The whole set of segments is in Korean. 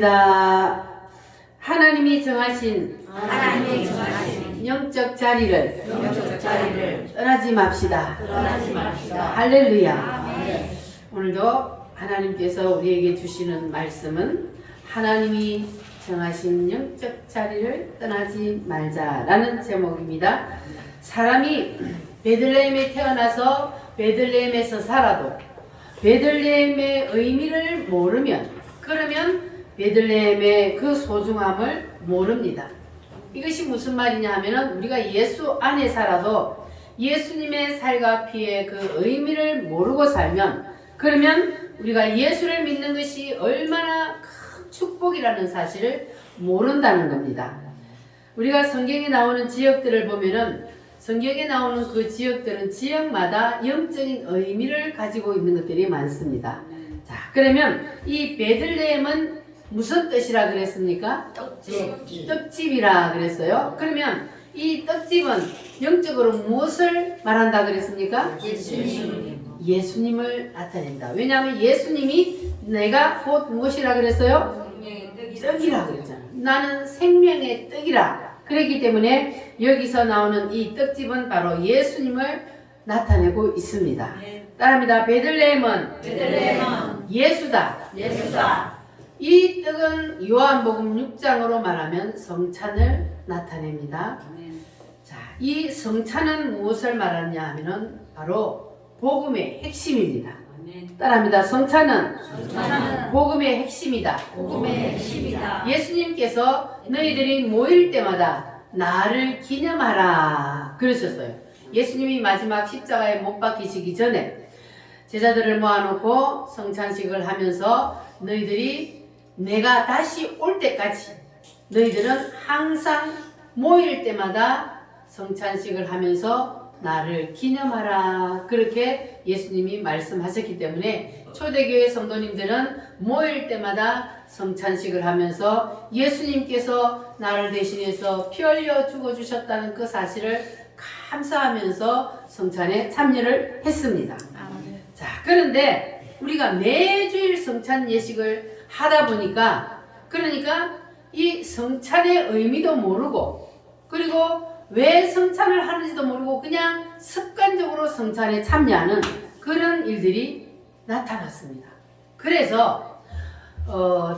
기도합니다. 하나님이 정하신 하나님이 영적 자리를 떠나지 맙시다. 할렐루야. 오늘도 하나님께서 우리에게 주시는 말씀은 하나님이 정하신 영적 자리를 떠나지 말자라는 제목입니다. 사람이 베들레헴에 태어나서 베들레헴에서 살아도 베들레헴의 의미를 모르면, 그러면 베들레헴의 그 소중함을 모릅니다. 이것이 무슨 말이냐 하면은, 우리가 예수 안에 살아도 예수님의 살과 피의 그 의미를 모르고 살면, 그러면 우리가 예수를 믿는 것이 얼마나 큰 축복이라는 사실을 모른다는 겁니다. 우리가 성경에 나오는 지역들을 보면은, 성경에 나오는 그 지역들은 지역마다 영적인 의미를 가지고 있는 것들이 많습니다. 자, 그러면 이 베들레헴은 무슨 뜻이라 그랬습니까? 떡집이라 그랬어요. 그러면 이 떡집은 영적으로 무엇을 말한다 그랬습니까? 예수님을 나타낸다. 왜냐하면 예수님이 내가 곧 무엇이라 그랬어요? 떡이라 그랬잖아요. 나는 생명의 떡이라. 그렇기 때문에 여기서 나오는 이 떡집은 바로 예수님을 나타내고 있습니다. 따라합니다. 베들레헴은 예수다. 이 떡은 요한복음 6장으로 말하면 성찬을 나타냅니다. 자, 이 성찬은 무엇을 말하냐 하면은 바로 복음의 핵심입니다. 따라합니다. 성찬은 복음의 핵심이다. 예수님께서 너희들이 모일 때마다 나를 기념하라 그러셨어요. 예수님이 마지막 십자가에 못 박히시기 전에 제자들을 모아놓고 성찬식을 하면서 너희들이 내가 다시 올 때까지 너희들은 항상 모일 때마다 성찬식을 하면서 나를 기념하라. 그렇게 예수님이 말씀하셨기 때문에 초대교회 성도님들은 모일 때마다 성찬식을 하면서 예수님께서 나를 대신해서 피 흘려 죽어주셨다는 그 사실을 감사하면서 성찬에 참여를 했습니다. 자, 그런데 우리가 매주일 성찬 예식을 하다 보니까, 그러니까 이 성찬의 의미도 모르고, 그리고 왜 성찬을 하는지도 모르고 그냥 습관적으로 성찬에 참여하는 그런 일들이 나타났습니다. 그래서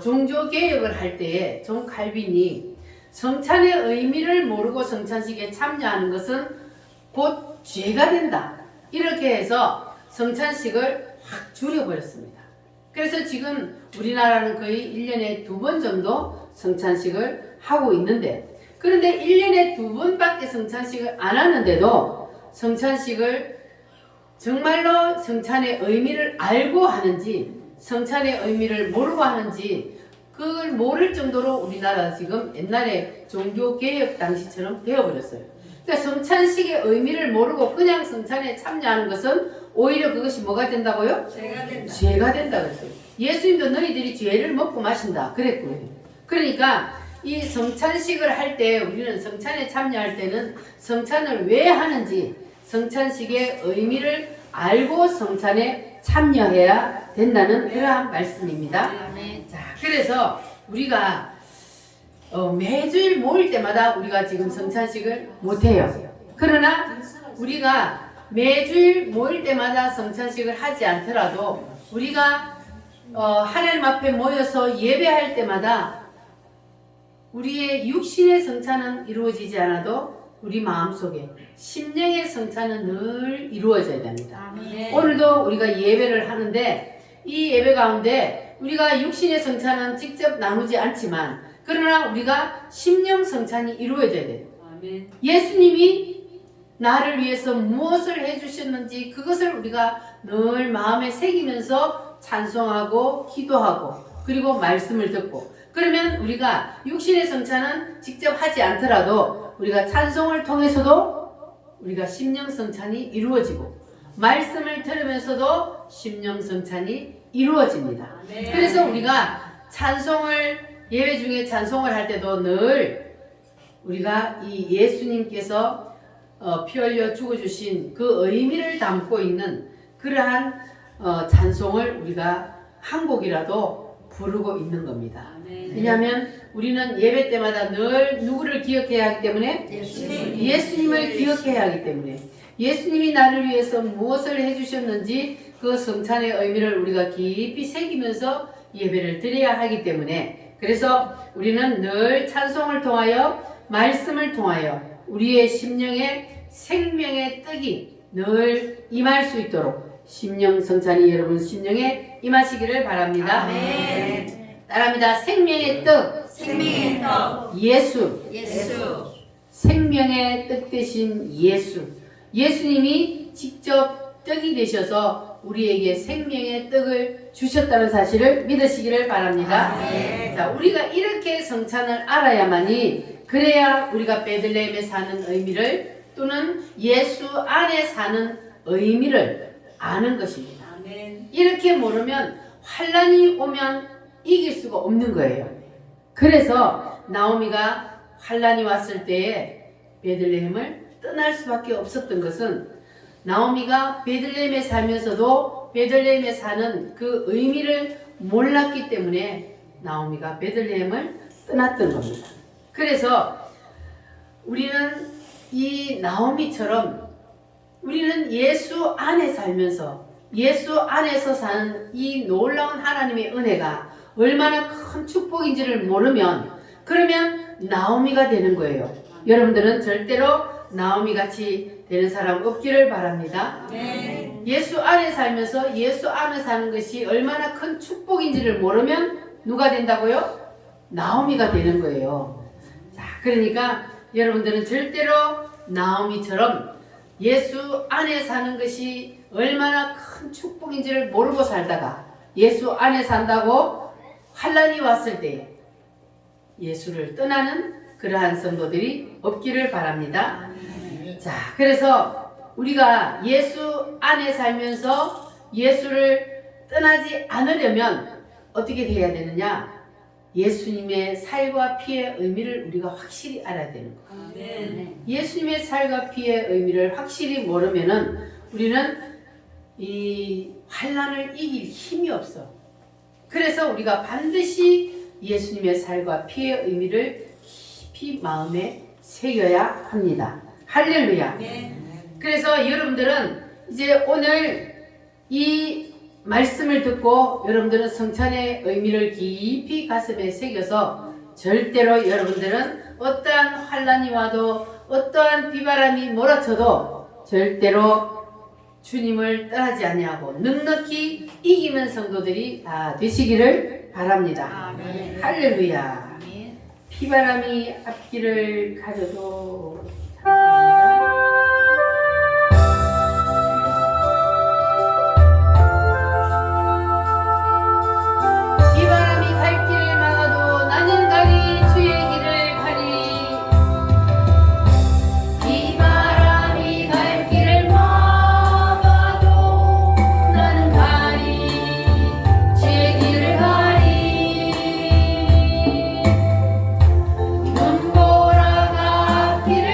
종교개혁을 할 때에 존 칼빈이 성찬의 의미를 모르고 성찬식에 참여하는 것은 곧 죄가 된다, 이렇게 해서 성찬식을 확 줄여버렸습니다. 그래서 지금 우리나라는 거의 1년에 2번 정도 성찬식을 하고 있는데, 그런데 1년에 2번밖에 성찬식을 안 하는데도 성찬식을 정말로 성찬의 의미를 알고 하는지 성찬의 의미를 모르고 하는지 그걸 모를 정도로 우리나라 지금 옛날에 종교개혁 당시처럼 되어버렸어요. 그러니까 성찬식의 의미를 모르고 그냥 성찬에 참여하는 것은 오히려 그것이 뭐가 된다고요? 죄가 된다 그랬어요. 예수님도 너희들이 죄를 먹고 마신다 그랬고요. 그러니까 이 성찬식을 할 때, 우리는 성찬에 참여할 때는 성찬을 왜 하는지 성찬식의 의미를 알고 성찬에 참여해야 된다는 그러한 말씀입니다. 자, 그래서 우리가 매주일 모일 때마다 우리가 지금 성찬식을 못해요. 그러나 우리가 매주일 모일 때마다 성찬식을 하지 않더라도 우리가 하나님 앞에 모여서 예배할 때마다 우리의 육신의 성찬은 이루어지지 않아도 우리 마음속에 심령의 성찬은 늘 이루어져야 됩니다. 오늘도 우리가 예배를 하는데 이 예배 가운데 우리가 육신의 성찬은 직접 나누지 않지만, 그러나 우리가 심령 성찬이 이루어져야 돼요. 예수님이 나를 위해서 무엇을 해주셨는지 그것을 우리가 늘 마음에 새기면서 찬송하고 기도하고 그리고 말씀을 듣고, 그러면 우리가 육신의 성찬은 직접 하지 않더라도 우리가 찬송을 통해서도 우리가 심령 성찬이 이루어지고 말씀을 들으면서도 심령 성찬이 이루어집니다. 그래서 우리가 찬송을, 예배 중에 찬송을 할 때도 늘 우리가 이 예수님께서 피 흘려 죽어주신 그 의미를 담고 있는 그러한 찬송을 우리가 한 곡이라도 부르고 있는 겁니다. 왜냐하면 우리는 예배 때마다 늘 누구를 기억해야 하기 때문에 예수님을 기억해야 하기 때문에 예수님이 나를 위해서 무엇을 해주셨는지 그 성찬의 의미를 우리가 깊이 새기면서 예배를 드려야 하기 때문에 그래서 우리는 늘 찬송을 통하여 말씀을 통하여 우리의 심령에 생명의 떡이 늘 임할 수 있도록 심령 성찬이 여러분 심령에 임하시기를 바랍니다. 아멘. 따라합니다. 생명의 떡, 생명의 떡 예수, 예수 생명의 떡 대신 예수. 예수님이 직접 떡이 되셔서 우리에게 생명의 떡을 주셨다는 사실을 믿으시기를 바랍니다. 아멘. 자, 우리가 이렇게 성찬을 알아야만이 그래야 우리가 베들레헴에 사는 의미를 또는 예수 안에 사는 의미를 아는 것입니다. 아멘. 이렇게 모르면 환란이 오면 이길 수가 없는 거예요. 그래서 나오미가 환란이 왔을 때에 베들레헴을 떠날 수밖에 없었던 것은 나오미가 베들레헴에 살면서도 베들레헴에 사는 그 의미를 몰랐기 때문에 나오미가 베들레헴을 떠났던 겁니다. 그래서 우리는 이 나오미처럼 우리는 예수 안에 살면서 예수 안에서 사는 이 놀라운 하나님의 은혜가 얼마나 큰 축복인지를 모르면 그러면 나오미가 되는 거예요. 여러분들은 절대로 나오미 같이 되는 사람 없기를 바랍니다. 네. 예수 안에 살면서 예수 안에 사는 것이 얼마나 큰 축복인지를 모르면 누가 된다고요? 나오미가 되는 거예요. 자, 그러니까 여러분들은 절대로 나오미처럼 예수 안에 사는 것이 얼마나 큰 축복인지를 모르고 살다가 예수 안에 산다고 환란이 왔을 때 예수를 떠나는 그러한 성도들이 없기를 바랍니다. 자, 그래서 우리가 예수 안에 살면서 예수를 떠나지 않으려면 어떻게 해야 되느냐? 예수님의 살과 피의 의미를 우리가 확실히 알아야 되는 거예요. 아멘. 예수님의 살과 피의 의미를 확실히 모르면은 우리는 이 환란을 이길 힘이 없어. 그래서 우리가 반드시 예수님의 살과 피의 의미를 깊이 마음에 새겨야 합니다. 할렐루야. 네. 그래서 여러분들은 이제 오늘 이 말씀을 듣고 여러분들은 성찬의 의미를 깊이 가슴에 새겨서 절대로 여러분들은 어떠한 환란이 와도 어떠한 비바람이 몰아쳐도 절대로 주님을 떠나지 아니하고 넉넉히 이기는 성도들이 다 되시기를 바랍니다. 아멘. 할렐루야. 아멘. 비바람이 앞길을 가려도 참습니다. 비바람이 갈 길을 막아도 나는 가리 주의 길을 가리. 비바람이 갈 길을 막아도 나는 가리 주의 길을 가리. 눈보라가 앞길을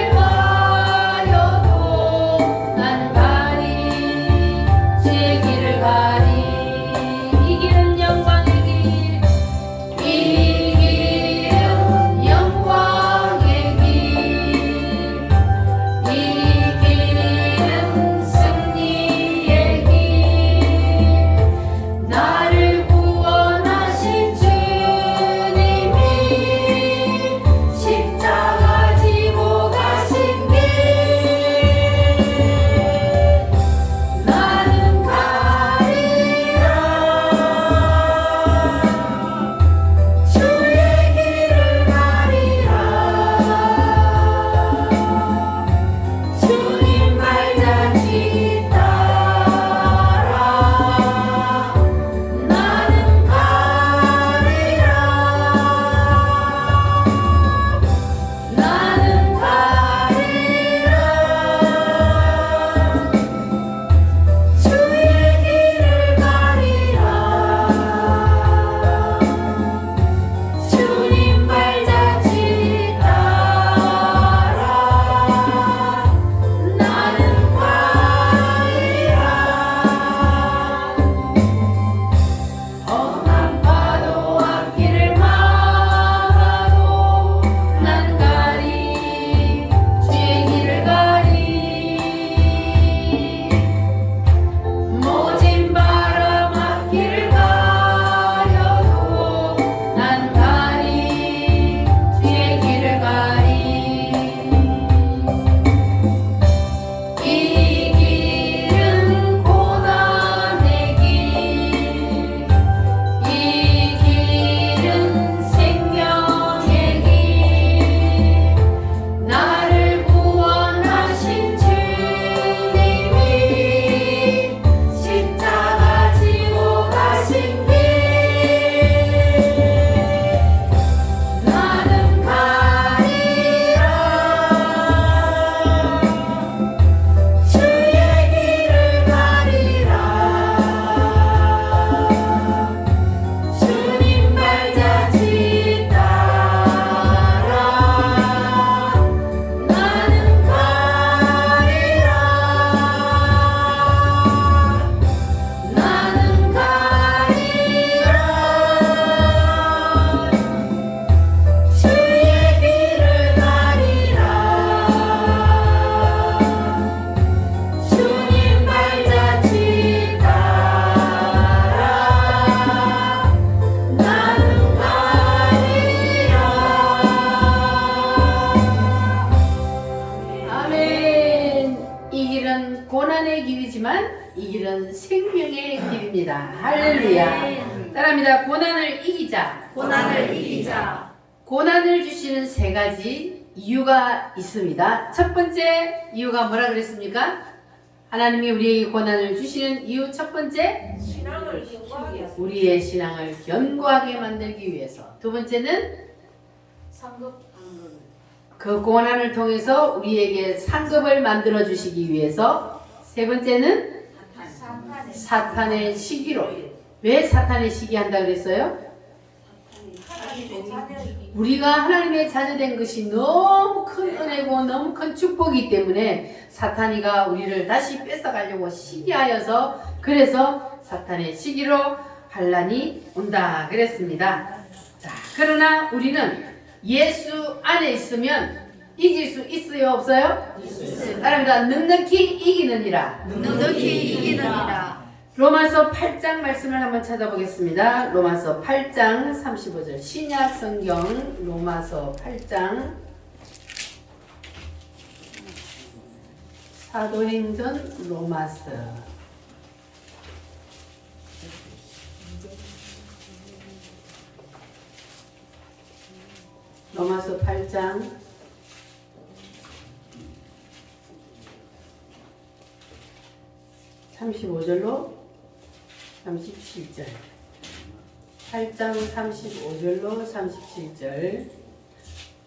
이 길은 고난의 길이지만 이 길은 생명의 길입니다. 할렐루야. 따라합니다. 고난을 이기자. 고난을 이기자. 고난을 주시는 세 가지 이유가 있습니다. 첫 번째 이유가 뭐라 그랬습니까? 하나님이 우리에게 고난을 주시는 이유 첫 번째, 신앙을 견고하게 하소서. 우리의 신앙을 견고하게 만들기 위해서. 두 번째는 그 고난을 통해서 우리에게 상급을 만들어 주시기 위해서. 세 번째는 사탄의 시기로. 왜 사탄의 시기한다 그랬어요? 하나님의 자녀이기 우리가 하나님의 자녀된 것이 너무 큰 은혜고 너무 큰 축복이기 때문에 사탄이가 우리를 다시 뺏어가려고 시기하여서, 그래서 사탄의 시기로 환난이 온다 그랬습니다. 자, 그러나 우리는 예수 안에 있으면 이길 수 있어요, 없어요? 따라합니다. 넉넉히 이기느니라. 넉넉히 이기느니라. 로마서 8장 말씀을 한번 찾아보겠습니다. 로마서 8장 35절 신약 성경 로마서 8장 사도행전 로마서 로마서 8장 35절로 37절 8장 35절로 37절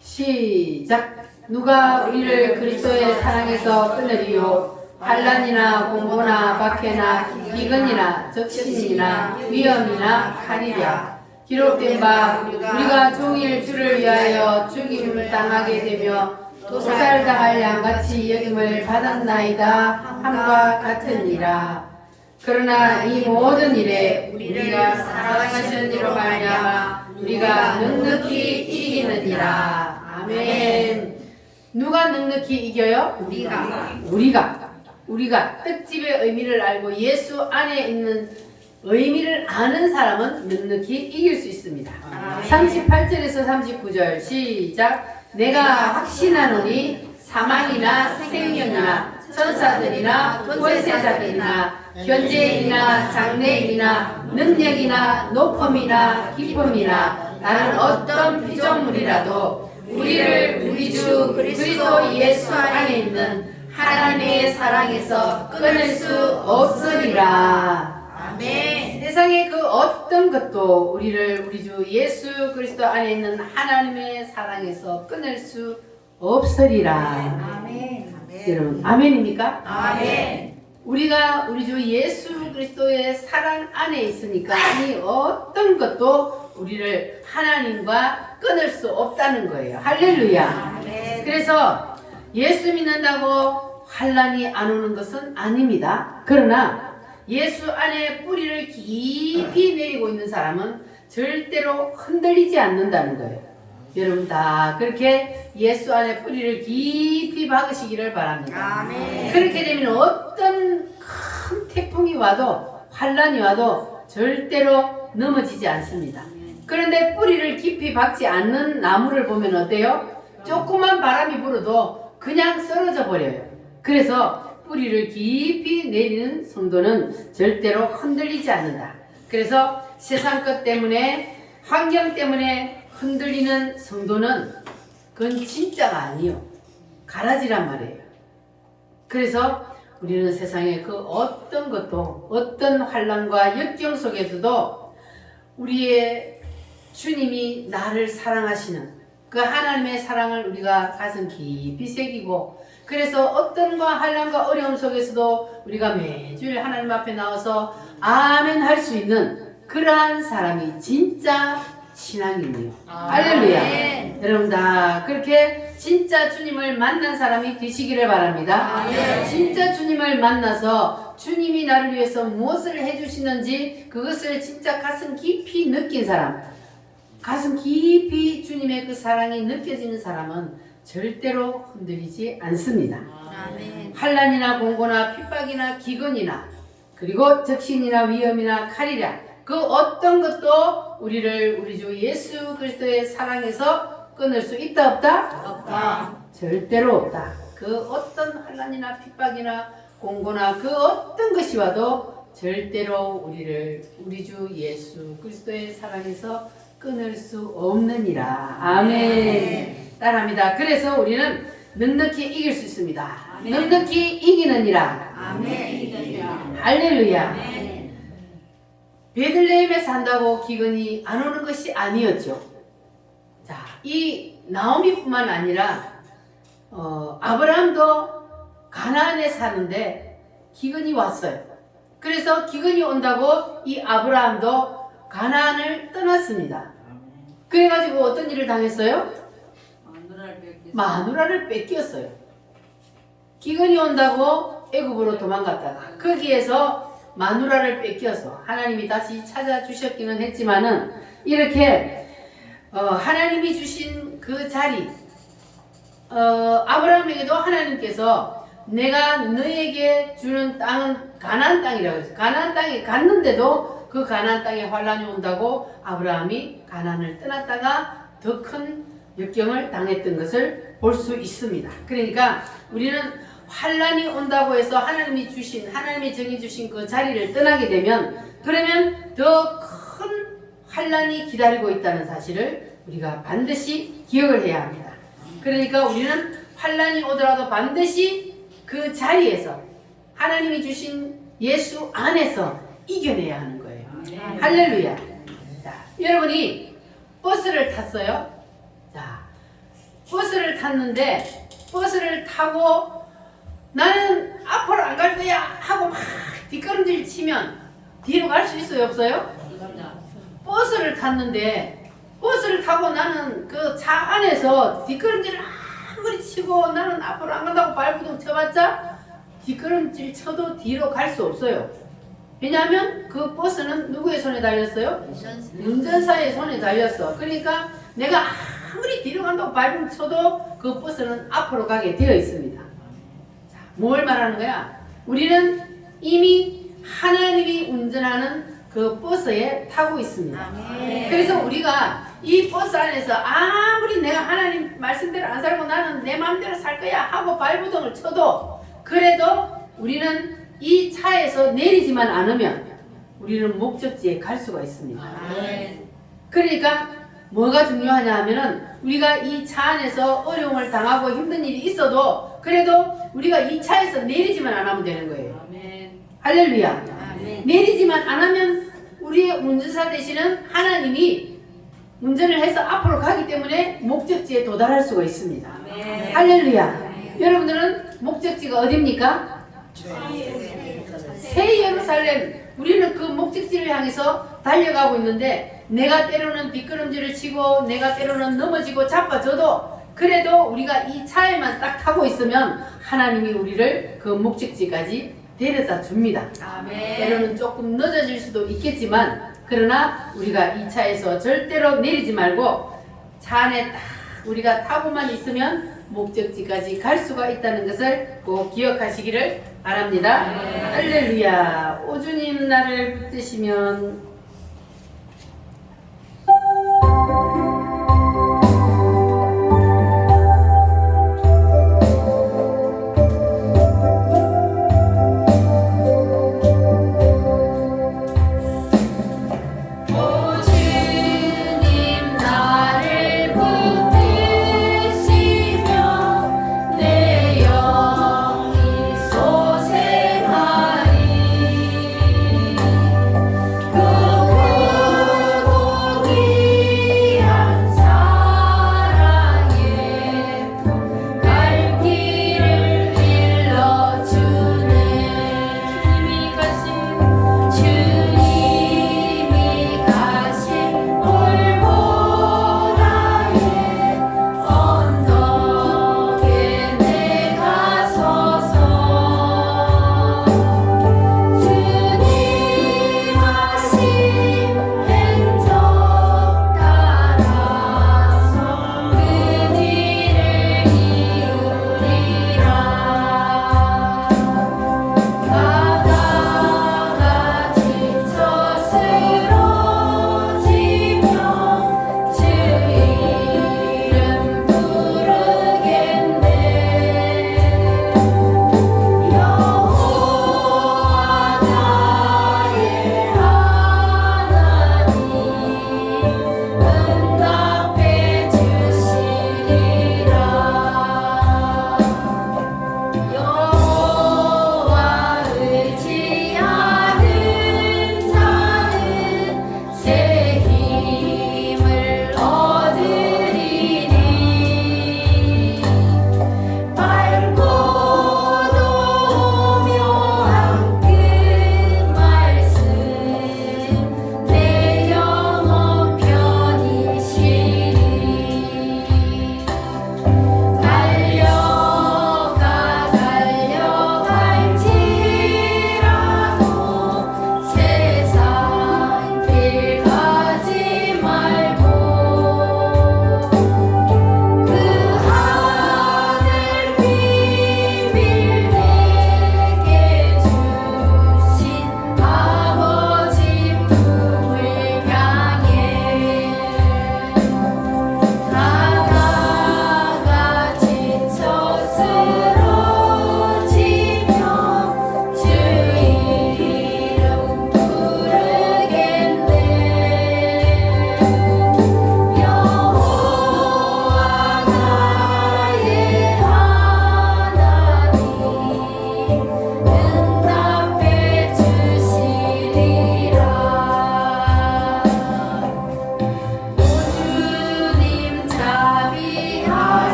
시작. 누가 우리를 그리스도의 사랑에서 끊으리요? 환난이나 공고나 박해나 기근이나 적신이나 위험이나 칼이랴. 기록된 바 우리가 종일 주를 위하여 죽임을 당하게 되며 도살당할 양같이 여김을 받았나이다 함과 같으니라. 그러나 이 모든 일에 우리가 사랑하시는 이로 말미암아 우리가 넉넉히 이기느니라. 아멘. 누가 넉넉히 이겨요? 우리가 떡집의 의미를 알고 예수 안에 있는 의미를 아는 사람은 넉넉히 이길 수 있습니다. 38절에서 39절 시작. 내가 확신하노니 사망이나 생명이나 천사들이나 권세자들이나 현재이나 장래이나 능력이나 높음이나 기쁨이나 다른 어떤 피조물이라도 우리를 우리 주 그리스도 예수 안에 있는 하나님의 사랑에서 끊을 수 없으리라. 아멘. 세상의 그 어떤 것도 우리를 우리 주 예수 그리스도 안에 있는 하나님의 사랑에서 끊을 수 없으리라. 아멘. 여러분 아멘입니까? 아멘. 우리가 우리 주 예수 그리스도의 사랑 안에 있으니까 이 어떤 것도 우리를 하나님과 끊을 수 없다는 거예요. 할렐루야. 아멘. 그래서 예수 믿는다고 환난이 안 오는 것은 아닙니다. 그러나 예수 안에 뿌리를 깊이 내리고 있는 사람은 절대로 흔들리지 않는다는 거예요. 여러분 다 그렇게 예수 안에 뿌리를 깊이 박으시기를 바랍니다. 아멘. 그렇게 되면 어떤 큰 태풍이 와도 환난이 와도 절대로 넘어지지 않습니다. 그런데 뿌리를 깊이 박지 않는 나무를 보면 어때요? 조그만 바람이 불어도 그냥 쓰러져 버려요. 그래서 뿌리를 깊이 내리는 성도는 절대로 흔들리지 않는다. 그래서 세상 것 때문에 환경 때문에 흔들리는 성도는 그건 진짜가 아니요. 가라지란 말이에요. 그래서 우리는 세상의 그 어떤 것도 어떤 환난과 역경 속에서도 우리의 주님이 나를 사랑하시는 그 하나님의 사랑을 우리가 가슴 깊이 새기고 그래서 어떤 환난과 어려움 속에서도 우리가 매주일 하나님 앞에 나와서 아멘 할 수 있는 그러한 사람이 진짜 신앙이네요. 할렐루야. 여러분 다 그렇게 진짜 주님을 만난 사람이 되시기를 바랍니다. 진짜 주님을 만나서 주님이 나를 위해서 무엇을 해주시는지 그것을 진짜 가슴 깊이 느낀 사람, 가슴 깊이 주님의 그 사랑이 느껴지는 사람은 절대로 흔들리지 않습니다. 아멘. 환난이나 공고나 핍박이나 기근이나 그리고 적신이나 위험이나 칼이라 그 어떤 것도 우리를 우리 주 예수 그리스도의 사랑에서 끊을 수 있다 없다? 없다. 절대로 없다. 그 어떤 환난이나 핍박이나 공고나 그 어떤 것이 와도 절대로 우리를 우리 주 예수 그리스도의 사랑에서 끊을 수 없느니라. 아멘. 따라합니다. 그래서 우리는 넉넉히 이길 수 있습니다. 넉넉히 이기느니라. 아멘. 할렐루야. 아멘. 베들레헴에 산다고 기근이 안 오는 것이 아니었죠. 자, 이 나오미뿐만 아니라 아브라함도 가나안에 사는데 기근이 왔어요. 그래서 기근이 온다고 이 아브라함도 가나안을 떠났습니다. 그래가지고 어떤 일을 당했어요? 마누라를 뺏겼어요. 기근이 온다고 애굽으로 도망갔다가 거기에서 마누라를 뺏겨서 하나님이 다시 찾아주셨기는 했지만은 이렇게 하나님이 주신 그 자리 아브라함에게도 하나님께서 내가 너에게 주는 땅은 가나안 땅이라고 했어요. 가나안 땅에 갔는데도 그 가나안 땅에 환란이 온다고 아브라함이 가나안을 떠났다가 더 큰 역경을 당했던 것을 볼 수 있습니다. 그러니까 우리는 환란이 온다고 해서 하나님이 정해 주신 그 자리를 떠나게 되면 그러면 더 큰 환란이 기다리고 있다는 사실을 우리가 반드시 기억을 해야 합니다. 그러니까 우리는 환란이 오더라도 반드시 그 자리에서 하나님이 주신 예수 안에서 이겨내야 하는 거예요. 할렐루야. 자, 여러분이 버스를 탔어요. 자, 버스를 탔는데 버스를 타고 나는 앞으로 안 갈 거야 하고 막 뒷걸음질 치면 뒤로 갈 수 있어요, 없어요? 버스를 탔는데 버스를 타고 나는 그 차 안에서 뒷걸음질을 아무리 치고 나는 앞으로 안 간다고 발부둥 쳐봤자 뒷걸음질 쳐도 뒤로 갈 수 없어요. 왜냐하면 그 버스는 누구의 손에 달렸어요? 운전사의 손에 달렸어. 그러니까 내가 아무리 뒤로 간다고 발부둥 쳐도 그 버스는 앞으로 가게 되어 있습니다. 자, 뭘 말하는 거야? 우리는 이미 하나님이 운전하는 그 버스에 타고 있습니다. 아멘. 그래서 우리가 이 버스 안에서 아무리 내가 하나님 말씀대로 안 살고 나는 내 마음대로 살 거야 하고 발부둥을 쳐도 그래도 우리는 이 차에서 내리지만 않으면 우리는 목적지에 갈 수가 있습니다. 아멘. 그러니까 뭐가 중요하냐 하면은 우리가 이 차 안에서 어려움을 당하고 힘든 일이 있어도 그래도 우리가 이 차에서 내리지만 안 하면 되는 거예요. 할렐루야. 아멘. 내리지만 안 하면 우리의 운전사 되시는 하나님이 운전을 해서 앞으로 가기 때문에 목적지에 도달할 수가 있습니다. 아멘. 할렐루야. 여러분들은 목적지가 어디입니까? 새 예루살렘. 우리는 그 목적지를 향해서 달려가고 있는데 내가 때로는 뒷걸음질을 치고 내가 때로는 넘어지고 자빠져도 그래도 우리가 이 차에만 딱 타고 있으면 하나님이 우리를 그 목적지까지 데려다 줍니다. 아멘. 때로는 조금 늦어질 수도 있겠지만 그러나 우리가 이 차에서 절대로 내리지 말고 차 안에 딱 우리가 타고만 있으면 목적지까지 갈 수가 있다는 것을 꼭 기억하시기를 바랍니다. 할렐루야. 오주님 나를 붙드시면 그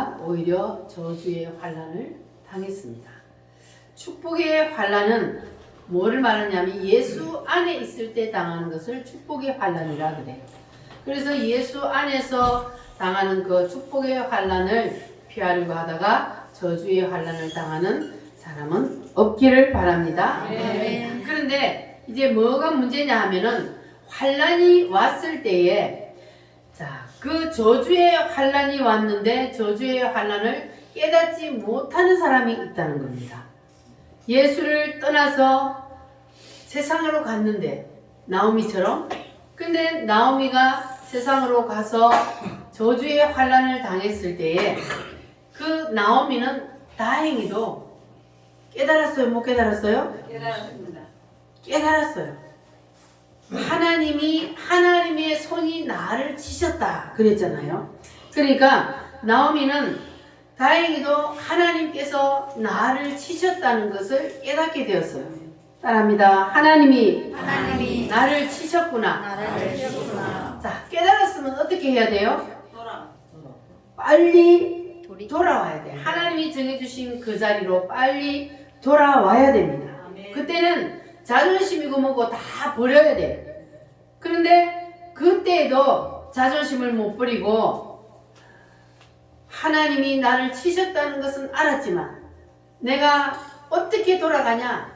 나오미가 오히려 저주의 환란을 당했습니다. 축복의 환란은 뭐를 말하냐면 예수 안에 있을 때 당하는 것을 축복의 환란이라 그래요. 그래서 예수 안에서 당하는 그 축복의 환란을 피하려고 하다가 저주의 환란을 당하는 사람은 없기를 바랍니다. 네. 그런데 이제 뭐가 문제냐 하면은 환란이 왔을 때에 그 저주의 환란이 왔는데 저주의 환란을 깨닫지 못하는 사람이 있다는 겁니다. 예수를 떠나서 세상으로 갔는데 나오미처럼, 근데 나오미가 세상으로 가서 저주의 환란을 당했을 때에 그 나오미는 다행히도 깨달았어요? 못 깨달았어요? 깨달았습니다. 깨달았어요. 하나님의 손이 나를 치셨다 그랬잖아요. 그러니까 나오미는 다행히도 하나님께서 나를 치셨다는 것을 깨닫게 되었어요. 따라합니다. 하나님이 나를 치셨구나. 나를 치셨구나. 자, 깨달았으면 어떻게 해야 돼요? 돌아. 빨리 돌아와야 돼. 하나님이 정해주신 그 자리로 빨리 돌아와야 됩니다. 그때는 자존심이고 뭐고 다 버려야 돼. 그런데 그때도 자존심을 못 버리고 하나님이 나를 치셨다는 것은 알았지만 내가 어떻게 돌아가냐?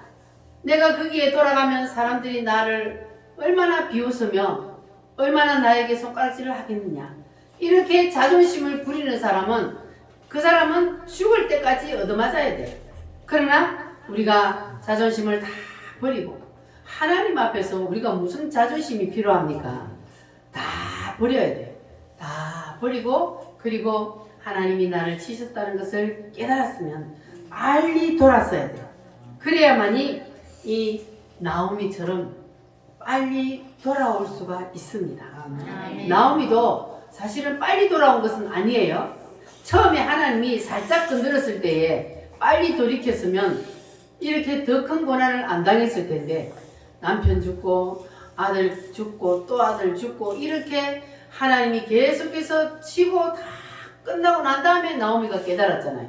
내가 거기에 돌아가면 사람들이 나를 얼마나 비웃으며 얼마나 나에게 손가락질을 하겠느냐? 이렇게 자존심을 부리는 사람은 그 사람은 죽을 때까지 얻어맞아야 돼. 그러나 우리가 자존심을 다 버리고 하나님 앞에서 우리가 무슨 자존심이 필요합니까? 다 버려야 돼. 다 버리고 그리고 하나님이 나를 치셨다는 것을 깨달았으면 빨리 돌았어야 돼요. 그래야만이 이 나오미처럼 빨리 돌아올 수가 있습니다. 나오미도 사실은 빨리 돌아온 것은 아니에요. 처음에 하나님이 살짝 건드렸을 때에 빨리 돌이켰으면 이렇게 더 큰 고난을 안 당했을 텐데 남편 죽고 아들 죽고 또 아들 죽고 이렇게 하나님이 계속해서 치고 다 끝나고 난 다음에 나오미가 깨달았잖아요.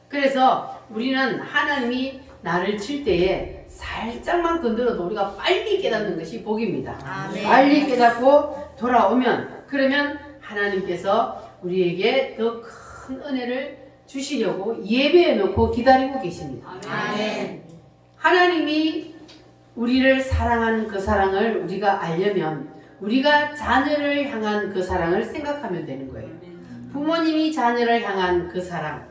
그래서 우리는 하나님이 나를 칠 때에 살짝만 건드려도 우리가 빨리 깨닫는 것이 복입니다. 아멘. 빨리 깨닫고 돌아오면 그러면 하나님께서 우리에게 더 큰 은혜를 주시려고 예배해 놓고 기다리고 계십니다. 아멘. 하나님이 우리를 사랑하는 그 사랑을 우리가 알려면 우리가 자녀를 향한 그 사랑을 생각하면 되는 거예요. 부모님이 자녀를 향한 그 사랑.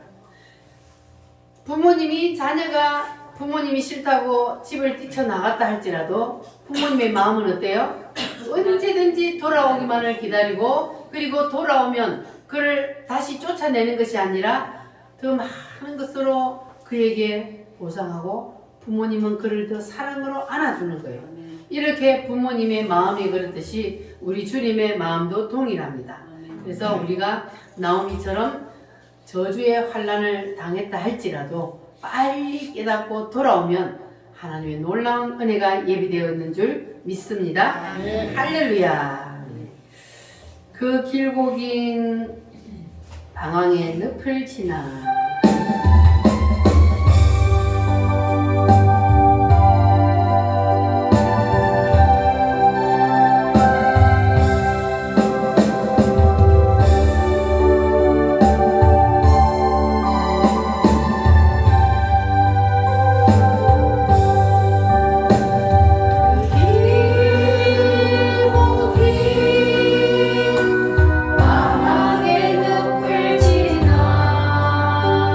자녀가 부모님이 싫다고 집을 뛰쳐나갔다 할지라도 부모님의 마음은 어때요? 언제든지 돌아오기만을 기다리고 그리고 돌아오면 그를 다시 쫓아내는 것이 아니라 더 많은 것으로 그에게 보상하고 부모님은 그를 더 사랑으로 안아주는 거예요. 이렇게 부모님의 마음이 그렇듯이 우리 주님의 마음도 동일합니다. 그래서 우리가 나오미처럼 저주의 환란을 당했다 할지라도 빨리 깨닫고 돌아오면 하나님의 놀라운 은혜가 예비되어 있는 줄 믿습니다. 할렐루야. 그 길고 긴 방황의 늪을 지나 방황의 늪을 지나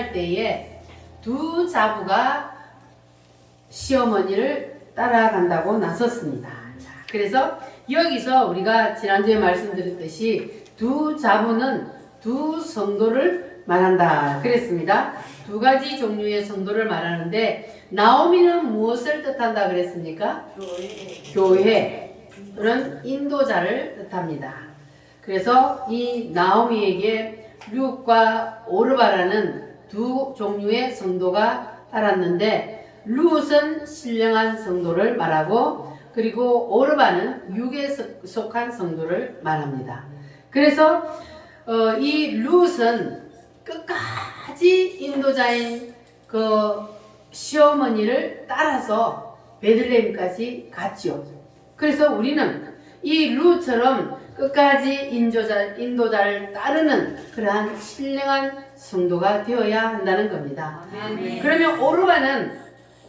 떠날 때에 두 자부가 시어머니를 따라간다고 나섰습니다. 자, 그래서 여기서 우리가 지난주에 말씀드렸듯이 두 자부는 두 성도를 말한다 그랬습니다. 두 가지 종류의 성도를 말하는데 나오미는 무엇을 뜻한다 그랬습니까? 교회 또는 인도자를 뜻합니다. 그래서 이 나오미에게 룻과 오르바라는 두 종류의 성도가 따랐는데 룻은 신령한 성도를 말하고 그리고 오르바는 육에 속한 성도를 말합니다. 그래서 이 룻은 끝까지 인도자인 그 시어머니를 따라서 베들레헴까지 갔죠. 그래서 우리는 이 룻처럼 끝까지 인도자를 따르는 그러한 신령한 성도가 되어야 한다는 겁니다. 아멘. 그러면 오르바는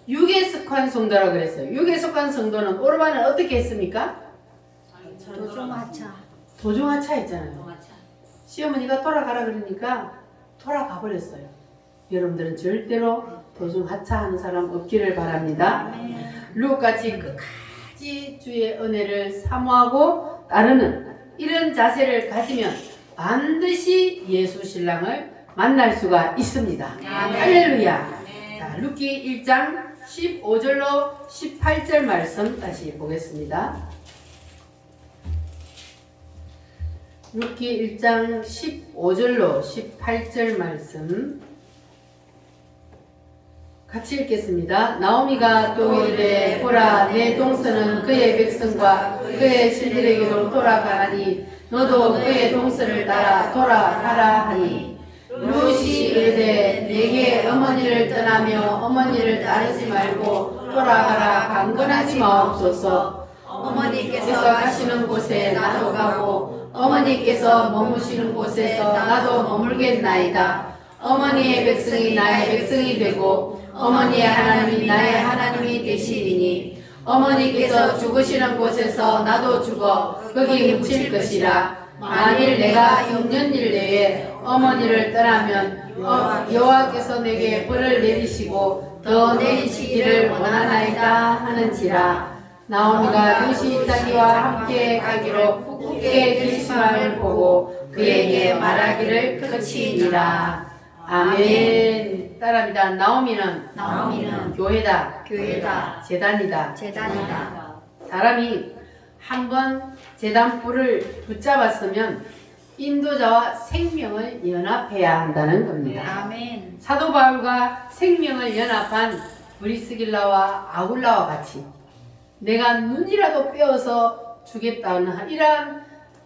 육에 속한 성도라고 그랬어요. 육에 속한 성도는 오르바는 어떻게 했습니까? 도중하차. 도중하차 했잖아요. 시어머니가 돌아가라 그러니까 돌아가 버렸어요. 여러분들은 절대로 도중하차하는 사람 없기를 바랍니다. 룻같이 끝까지 주의 은혜를 사모하고 따르는 이런 자세를 가지면 반드시 예수 신랑을 만날 수가 있습니다. 할렐루야. 자, 룻기 1장 15절로 18절 말씀 다시 보겠습니다. 룻기 1장 15절로 18절 말씀 같이 읽겠습니다. 나오미가 또 이르되 보라 내 동서는 그의 백성과 그의 신들에게로 돌아가니 너도 그의 동서를 따라 돌아가라 하니 룻이 이르되 내게 어머니를 떠나며 어머니를 따르지 말고 돌아가라 강건하지 마옵소서. 어머니께서 가시는 곳에 나도 가고 어머니께서 머무시는 곳에서 나도 머물겠나이다. 어머니의 백성이 나의 백성이 되고 어머니의 하나님이 나의 하나님이 되시리니 어머니께서 죽으시는 곳에서 나도 죽어 거기 묻힐 것이라. 만일 내가 6년일 내에 어머니를 떠나면 여호와께서 내게 벌을 내리시고 더 내리시기를 원하나이다 하는지라. 나오미가 룻이 자기와 함께 가기로 굳게 결심함을 보고 그에게 말하기를 그치니라. 아멘. 따라합니다. 나오미는 교회다. 재단이다. 사람이 한번 재단뿔을 붙잡았으면 인도자와 생명을 연합해야 한다는 겁니다. 아멘. 사도 바울과 생명을 연합한 브리스길라와 아굴라와 같이 내가 눈이라도 빼어서 주겠다는 이러한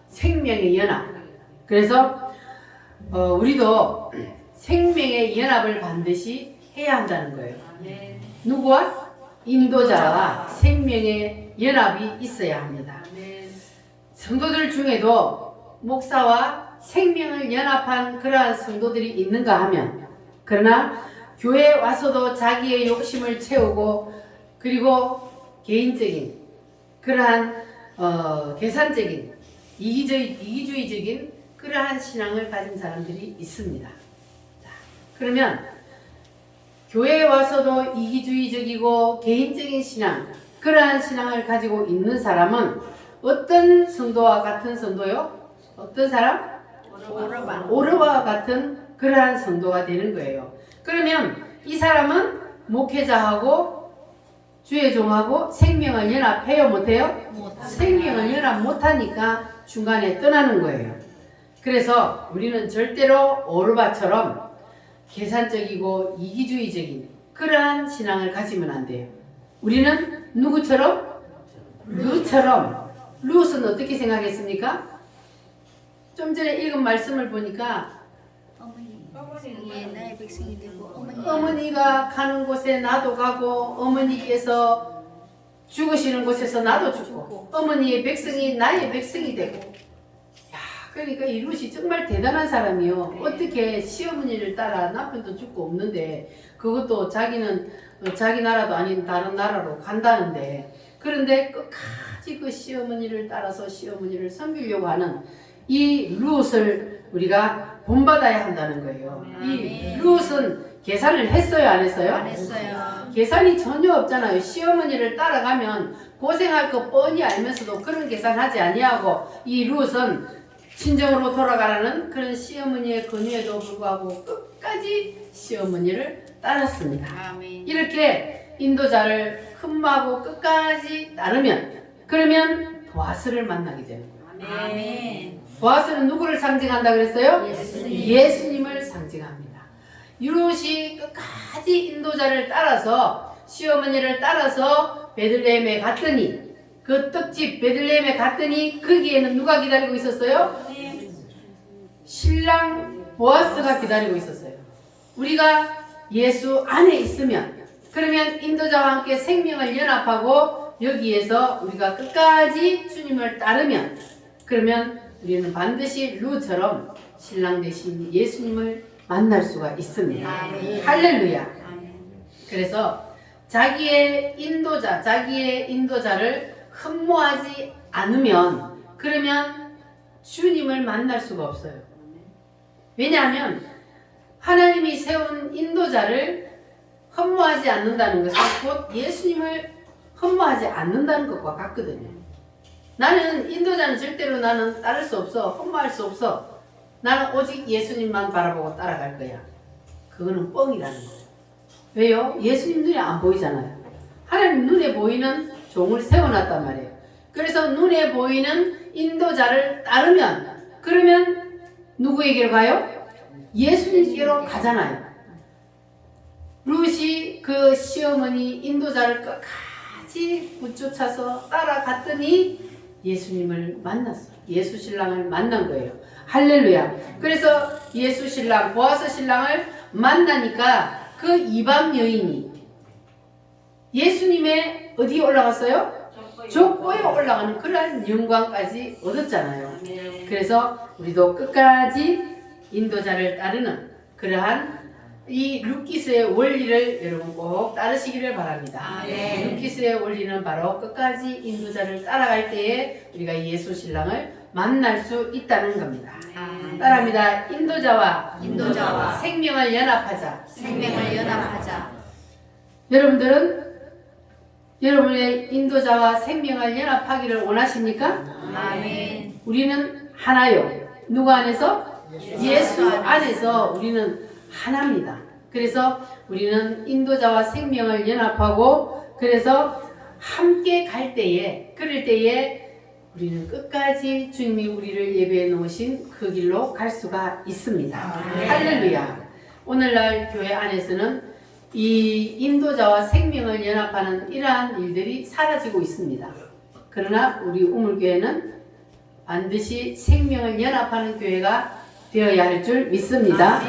생명의 연합. 그래서 우리도 생명의 연합을 반드시 해야 한다는 거예요. 누구와? 인도자와 생명의 연합이 있어야 합니다. 성도들 중에도 목사와 생명을 연합한 그러한 성도들이 있는가 하면, 그러나 교회에 와서도 자기의 욕심을 채우고 그리고 개인적인 그러한 계산적인 이기주의적인 그러한 신앙을 가진 사람들이 있습니다. 자, 그러면 교회에 와서도 이기주의적이고 개인적인 신앙, 그러한 신앙을 가지고 있는 사람은 어떤 성도와 같은 성도요? 어떤 사람? 오르바와 같은 그러한 성도가 되는 거예요. 그러면 이 사람은 목회자하고 주의 종하고 생명을 연합해요? 못해요? 생명을 연합 못하니까 중간에 떠나는 거예요. 그래서 우리는 절대로 오르바처럼 계산적이고 이기주의적인 그러한 신앙을 가지면 안 돼요. 우리는 누구처럼? 룻처럼. 룻은 어떻게 생각했습니까? 좀 전에 읽은 말씀을 보니까 나의 백성이 되고 어머니가 가는 곳에 나도 가고 어머니께서 죽으시는 곳에서 나도 죽고 어머니의 백성이 나의 백성이 되고. 야, 그러니까 이 룻이 정말 대단한 사람이요. 어떻게 시어머니를 따라 남편도 죽고 없는데 그것도 자기는 자기 나라도 아닌 다른 나라로 간다는데, 그런데 끝까지 그 시어머니를 따라서 시어머니를 섬기려고 하는 이 룻을 우리가 본받아야 한다는 거예요. 이 룻은 계산을 했어요, 안 했어요? 안 했어요. 계산이 전혀 없잖아요. 시어머니를 따라가면 고생할 거 뻔히 알면서도 그런 계산하지 아니하고 이 룻은 친정으로 돌아가라는 그런 시어머니의 권유에도 불구하고 끝까지 시어머니를 따랐습니다. 아멘. 이렇게 인도자를 흠모하고 끝까지 따르면 그러면 보아스를 만나게 되는 거예요. 아멘. 보아스는 누구를 상징한다 그랬어요? 예수님. 예수님을 상징합니다. 룻이 끝까지 인도자를 따라서 시어머니를 따라서 베들레헴에 갔더니 그 떡집 베들레헴에 갔더니 거기에는 누가 기다리고 있었어요? 신랑 보아스가 기다리고 있었어요. 우리가 예수 안에 있으면 그러면 인도자와 함께 생명을 연합하고 여기에서 우리가 끝까지 주님을 따르면 그러면 우리는 반드시 룻처럼 신랑 되신 예수님을 만날 수가 있습니다. 아멘. 할렐루야. 아멘. 그래서 자기의 인도자를 흠모하지 않으면 그러면 주님을 만날 수가 없어요. 왜냐하면 하나님이 세운 인도자를 흠모하지 않는다는 것은 곧 예수님을 흠모하지 않는다는 것과 같거든요. 나는 인도자는 절대로 나는 따를 수 없어. 흠모할 수 없어. 나는 오직 예수님만 바라보고 따라갈 거야. 그거는 뻥이라는 거예요. 왜요? 예수님 눈에 안 보이잖아요. 하나님 눈에 보이는 종을 세워놨단 말이에요. 그래서 눈에 보이는 인도자를 따르면 그러면 누구에게로 가요? 예수님께로 가잖아요. 룻이 그 시어머니 인도자를 끝까지 붙쫓아서 따라갔더니 예수님을 만났어요. 예수 신랑을 만난 거예요. 할렐루야. 그래서 예수 신랑, 보아스 신랑을 만나니까 그 이방 여인이 예수님의 어디에 올라갔어요? 족보에 올라가는 그러한 영광까지 얻었잖아요. 그래서 우리도 끝까지 인도자를 따르는 그러한 이 룻기스의 원리를 여러분 꼭 따르시기를 바랍니다. 룻기스의 원리는 바로 끝까지 인도자를 따라갈 때에 우리가 예수 신랑을 만날 수 있다는 겁니다. 따라합니다. 인도자와 생명을 연합하자. 생명을 연합하자. 여러분들은 여러분의 인도자와 생명을 연합하기를 원하십니까? 아멘. 우리는 하나요. 누구 안에서? 예수 안에서 우리는 하나입니다. 그래서 우리는 인도자와 생명을 연합하고 그래서 함께 갈 때에 그럴 때에 우리는 끝까지 주님이 우리를 예배해 놓으신 그 길로 갈 수가 있습니다. 할렐루야. 오늘날 교회 안에서는 이 인도자와 생명을 연합하는 이러한 일들이 사라지고 있습니다. 그러나 우리 우물교회는 반드시 생명을 연합하는 교회가 되어야 할 줄 믿습니다.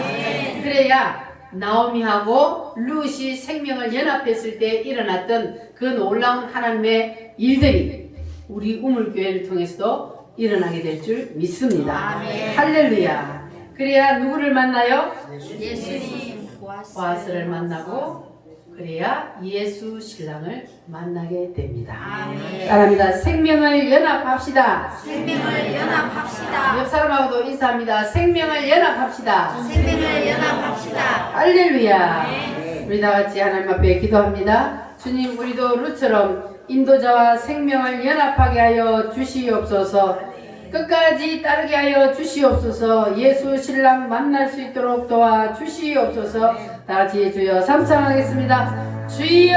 그래야 나오미하고 룻이 생명을 연합했을 때 일어났던 그 놀라운 하나님의 일들이 우리 우물교회를 통해서도 일어나게 될 줄 믿습니다. 아멘. 할렐루야. 그래야 누구를 만나요? 예수님 보아스를 만나고 그래야 예수 신랑을 만나게 됩니다. 아멘. 따라합니다. 생명을 연합합시다. 생명을 연합합시다. 옆 사람하고도 인사합니다. 생명을 연합합시다. 생명을 연합합시다. 할렐루야. 우리 다 같이 하나님 앞에 기도합니다. 주님, 우리도 룻처럼 인도자와 생명을 연합하게 하여 주시옵소서. 끝까지 따르게 하여 주시옵소서. 예수 신랑 만날 수 있도록 도와 주시옵소서. 다 같이 주여 삼창하겠습니다. 주여.